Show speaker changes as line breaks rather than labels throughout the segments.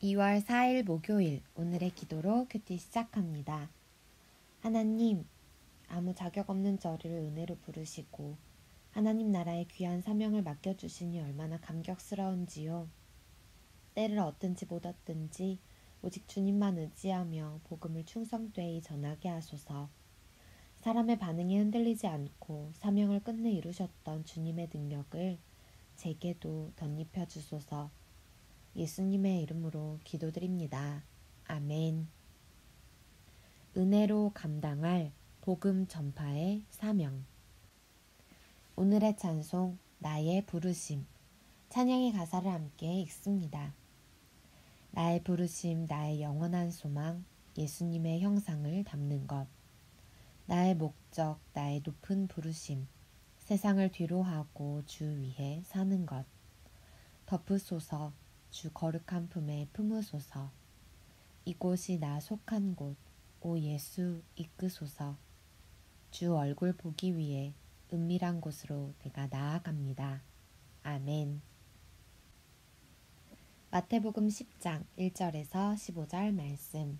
2월 4일 목요일 오늘의 기도로 큐티 시작합니다. 하나님, 아무 자격 없는 저를 은혜로 부르시고 하나님 나라의 귀한 사명을 맡겨주시니 얼마나 감격스러운지요. 때를 얻든지 못 얻든지 오직 주님만 의지하며 복음을 충성되이 전하게 하소서. 사람의 반응에 흔들리지 않고 사명을 끝내 이루셨던 주님의 능력을 제게도 덧입혀 주소서. 예수님의 이름으로 기도드립니다. 아멘. 은혜로 감당할 복음 전파의 사명. 오늘의 찬송, 나의 부르심. 찬양의 가사를 함께 읽습니다. 나의 부르심, 나의 영원한 소망, 예수님의 형상을 담는 것. 나의 목적, 나의 높은 부르심, 세상을 뒤로하고 주 위에 사는 것. 덮으소서, 주 거룩한 품에 품으소서. 이곳이 나 속한 곳, 오 예수 이끄소서. 주 얼굴 보기 위해 은밀한 곳으로 내가 나아갑니다. 아멘. 마태복음 10장 1절에서 15절 말씀.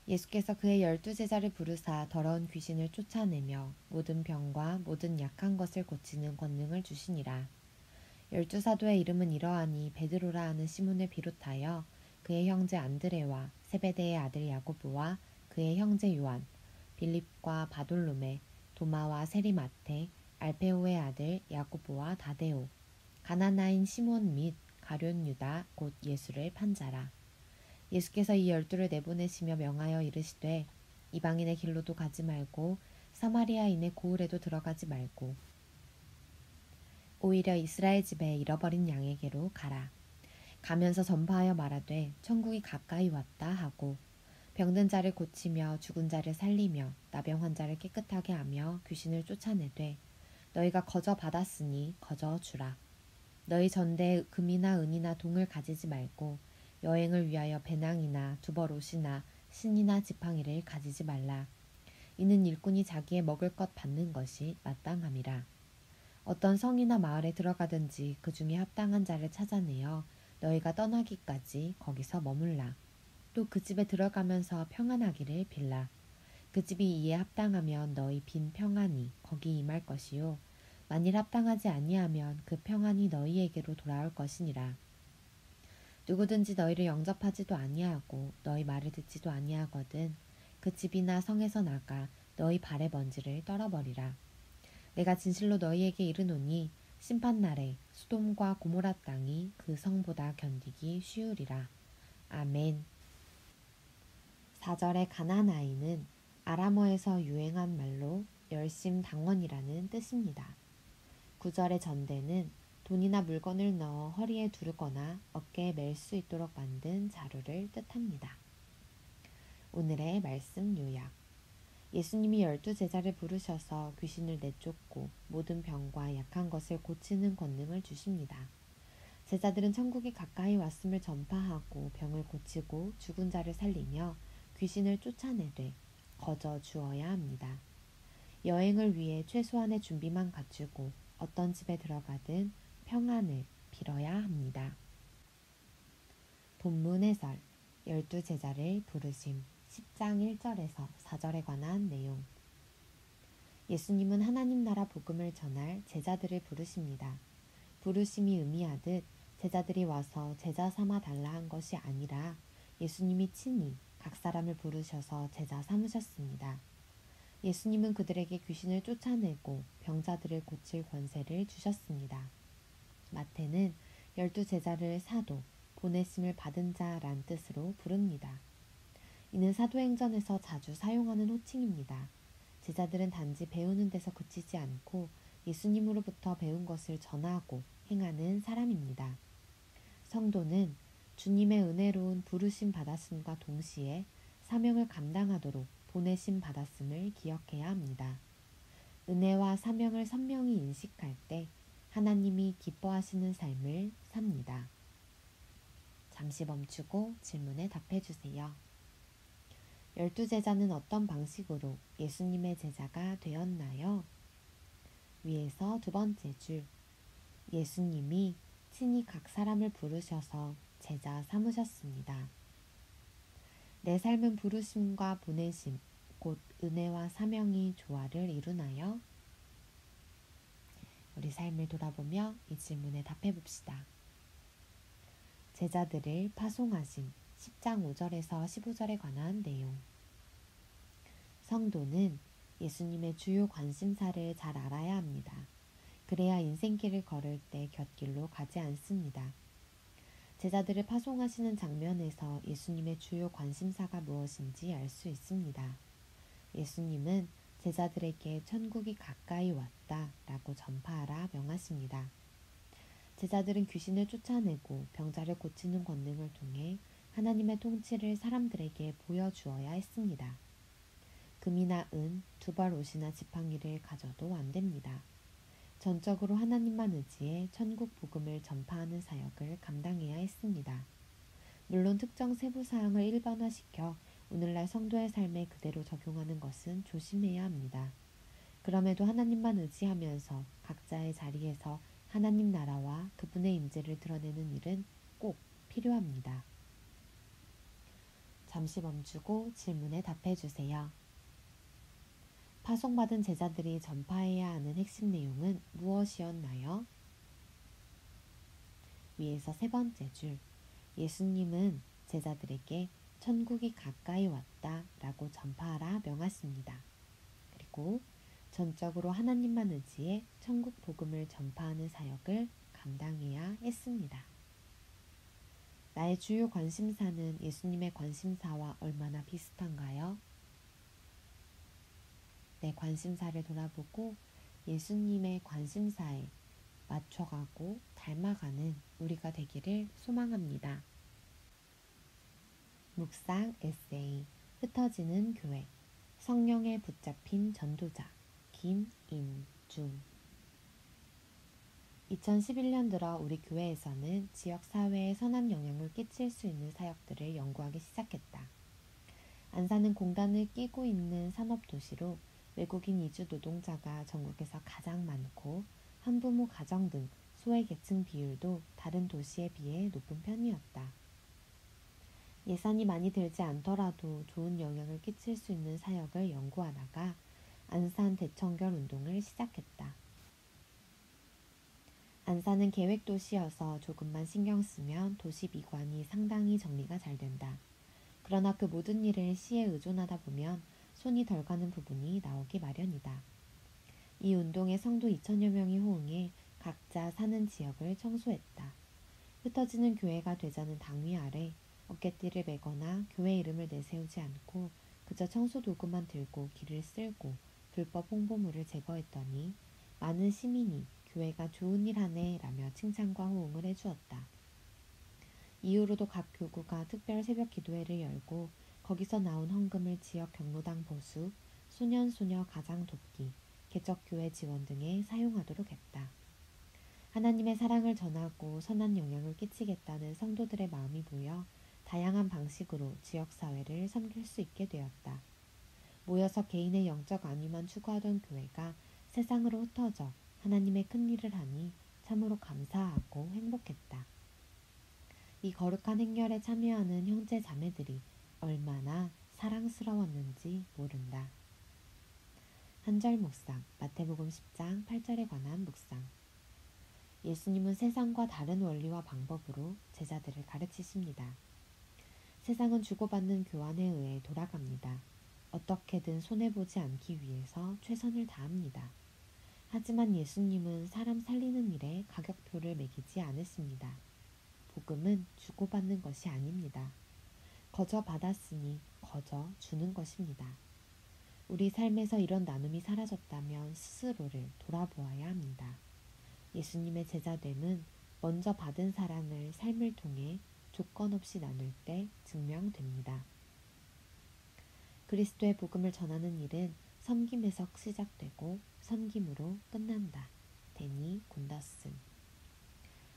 예수께서 그의 12제자를 부르사 더러운 귀신을 쫓아내며 모든 병과 모든 약한 것을 고치는 권능을 주시니라. 12사도의 이름은 이러하니 베드로라 하는 시몬을 비롯하여 그의 형제 안드레와 세베대의 아들 야고보와 그의 형제 요한, 빌립과 바돌로메, 도마와 세리마테, 알페오의 아들 야고보와 다데오, 가나나인 시몬 및 가룟 유다 곧 예수를 판 자라. 예수께서 이 12를 내보내시며 명하여 이르시되 이방인의 길로도 가지 말고 사마리아인의 고을에도 들어가지 말고 오히려 이스라엘 집에 잃어버린 양에게로 가라. 가면서 전파하여 말하되 천국이 가까이 왔다 하고 병든 자를 고치며 죽은 자를 살리며 나병 환자를 깨끗하게 하며 귀신을 쫓아내되 너희가 거저 받았으니 거저 주라. 너희 전대에 금이나 은이나 동을 가지지 말고 여행을 위하여 배낭이나 두벌옷이나 신이나 지팡이를 가지지 말라. 이는 일꾼이 자기의 먹을 것 받는 것이 마땅함이라. 어떤 성이나 마을에 들어가든지 그 중에 합당한 자를 찾아내어 너희가 떠나기까지 거기서 머물라. 또 그 집에 들어가면서 평안하기를 빌라. 그 집이 이에 합당하면 너희 빈 평안이 거기 임할 것이요 만일 합당하지 아니하면 그 평안이 너희에게로 돌아올 것이니라. 누구든지 너희를 영접하지도 아니하고 너희 말을 듣지도 아니하거든 그 집이나 성에서 나가 너희 발의 먼지를 떨어버리라. 내가 진실로 너희에게 이르노니 심판날에 소돔과 고모라 땅이 그 성보다 견디기 쉬우리라. 아멘. 4절의 가나나인은 아람어에서 유행한 말로 열심당원이라는 뜻입니다. 9절의 전대는 돈이나 물건을 넣어 허리에 두르거나 어깨에 멜 수 있도록 만든 자루를 뜻합니다. 오늘의 말씀 요약. 예수님이 12제자를 부르셔서 귀신을 내쫓고 모든 병과 약한 것을 고치는 권능을 주십니다. 제자들은 천국이 가까이 왔음을 전파하고 병을 고치고 죽은 자를 살리며 귀신을 쫓아내되 거저 주어야 합니다. 여행을 위해 최소한의 준비만 갖추고 어떤 집에 들어가든 평안을 빌어야 합니다. 본문 해설 12제자를 부르심 10장 1절에서 4절에 관한 내용. 예수님은 하나님 나라 복음을 전할 제자들을 부르십니다. 부르심이 의미하듯 제자들이 와서 제자 삼아 달라 한 것이 아니라 예수님이 친히 각 사람을 부르셔서 제자 삼으셨습니다. 예수님은 그들에게 귀신을 쫓아내고 병자들을 고칠 권세를 주셨습니다. 마태는 12제자를 사도, 보내심을 받은 자란 뜻으로 부릅니다. 이는 사도행전에서 자주 사용하는 호칭입니다. 제자들은 단지 배우는 데서 그치지 않고 예수님으로부터 배운 것을 전하고 행하는 사람입니다. 성도는 주님의 은혜로운 부르심 받았음과 동시에 사명을 감당하도록 보내심 받았음을 기억해야 합니다. 은혜와 사명을 선명히 인식할 때 하나님이 기뻐하시는 삶을 삽니다. 잠시 멈추고 질문에 답해주세요. 12제자는 어떤 방식으로 예수님의 제자가 되었나요? 위에서 두 번째 줄. 예수님이 친히 각 사람을 부르셔서 제자 삼으셨습니다. 내 삶은 부르심과 보내심, 곧 은혜와 사명이 조화를 이루나요? 우리 삶을 돌아보며 이 질문에 답해 봅시다. 제자들을 파송하신 10장 5절에서 15절에 관한 내용. 성도는 예수님의 주요 관심사를 잘 알아야 합니다. 그래야 인생길을 걸을 때 곁길로 가지 않습니다. 제자들을 파송하시는 장면에서 예수님의 주요 관심사가 무엇인지 알 수 있습니다. 예수님은 제자들에게 천국이 가까이 왔다 라고 전파하라 명하십니다. 제자들은 귀신을 쫓아내고 병자를 고치는 권능을 통해 하나님의 통치를 사람들에게 보여주어야 했습니다. 금이나 은, 두벌 옷이나 지팡이를 가져도 안 됩니다. 전적으로 하나님만 의지해 천국 복음을 전파하는 사역을 감당해야 했습니다. 물론 특정 세부 사항을 일반화시켜 오늘날 성도의 삶에 그대로 적용하는 것은 조심해야 합니다. 그럼에도 하나님만 의지하면서 각자의 자리에서 하나님 나라와 그분의 임재를 드러내는 일은 꼭 필요합니다. 잠시 멈추고 질문에 답해 주세요. 파송받은 제자들이 전파해야 하는 핵심 내용은 무엇이었나요? 위에서 세 번째 줄, 예수님은 제자들에게 천국이 가까이 왔다 라고 전파하라 명하십니다. 그리고 전적으로 하나님만 의지해 천국 복음을 전파하는 사역을 감당해야 했습니다. 나의 주요 관심사는 예수님의 관심사와 얼마나 비슷한가요? 내 관심사를 돌아보고 예수님의 관심사에 맞춰가고 닮아가는 우리가 되기를 소망합니다. 묵상 에세이 흩어지는 교회 성령에 붙잡힌 전도자 김인중 2011년 들어 우리 교회에서는 지역사회에 선한 영향을 끼칠 수 있는 사역들을 연구하기 시작했다. 안산은 공단을 끼고 있는 산업도시로 외국인 이주 노동자가 전국에서 가장 많고 한부모 가정 등 소외계층 비율도 다른 도시에 비해 높은 편이었다. 예산이 많이 들지 않더라도 좋은 영향을 끼칠 수 있는 사역을 연구하다가 안산 대청결 운동을 시작했다. 안산은 계획도시여서 조금만 신경 쓰면 도시 미관이 상당히 정리가 잘 된다. 그러나 그 모든 일을 시에 의존하다 보면 손이 덜 가는 부분이 나오기 마련이다. 이 운동에 성도 2천여 명이 호응해 각자 사는 지역을 청소했다. 흩어지는 교회가 되자는 당위 아래 어깨띠를 메거나 교회 이름을 내세우지 않고 그저 청소 도구만 들고 길을 쓸고 불법 홍보물을 제거했더니 많은 시민이 교회가 좋은 일 하네 라며 칭찬과 호응을 해주었다. 이후로도 각 교구가 특별 새벽 기도회를 열고 거기서 나온 헌금을 지역 경로당 보수, 소년소녀 가장 돕기, 개척교회 지원 등에 사용하도록 했다. 하나님의 사랑을 전하고 선한 영향을 끼치겠다는 성도들의 마음이 보여 다양한 방식으로 지역사회를 섬길 수 있게 되었다. 모여서 개인의 영적 안위만 추구하던 교회가 세상으로 흩어져 하나님의 큰 일을 하니 참으로 감사하고 행복했다. 이 거룩한 행렬에 참여하는 형제 자매들이 얼마나 사랑스러웠는지 모른다. 한절 묵상, 마태복음 10장 8절에 관한 묵상. 예수님은 세상과 다른 원리와 방법으로 제자들을 가르치십니다. 세상은 주고받는 교환에 의해 돌아갑니다. 어떻게든 손해보지 않기 위해서 최선을 다합니다. 하지만 예수님은 사람 살리는 일에 가격표를 매기지 않으십니다. 복음은 주고받는 것이 아닙니다. 거저 받았으니 거저 주는 것입니다. 우리 삶에서 이런 나눔이 사라졌다면 스스로를 돌아보아야 합니다. 예수님의 제자됨은 먼저 받은 사랑을 삶을 통해 조건 없이 나눌 때 증명됩니다. 그리스도의 복음을 전하는 일은 섬김에서 시작되고 섬김으로 끝난다. 데니 곤더슨.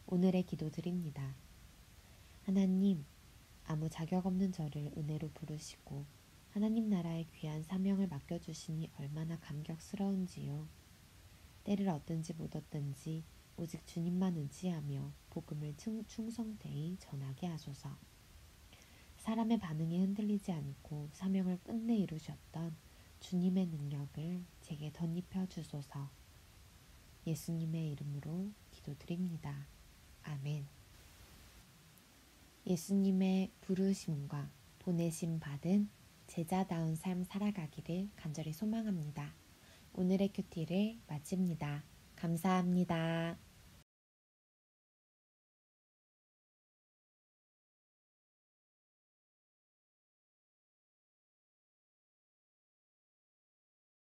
오늘의 기도 드립니다. 하나님, 아무 자격 없는 저를 은혜로 부르시고 하나님 나라의 귀한 사명을 맡겨주시니 얼마나 감격스러운지요. 때를 얻든지 못 얻든지 오직 주님만 의지하며 복음을 충성되이 전하게 하소서. 사람의 반응에 흔들리지 않고 사명을 끝내 이루셨던 주님의 능력을 제게 덧입혀 주소서. 예수님의 이름으로 기도드립니다. 아멘. 예수님의 부르심과 보내심 받은 제자다운 삶 살아가기를 간절히 소망합니다. 오늘의 큐티를 마칩니다. 감사합니다.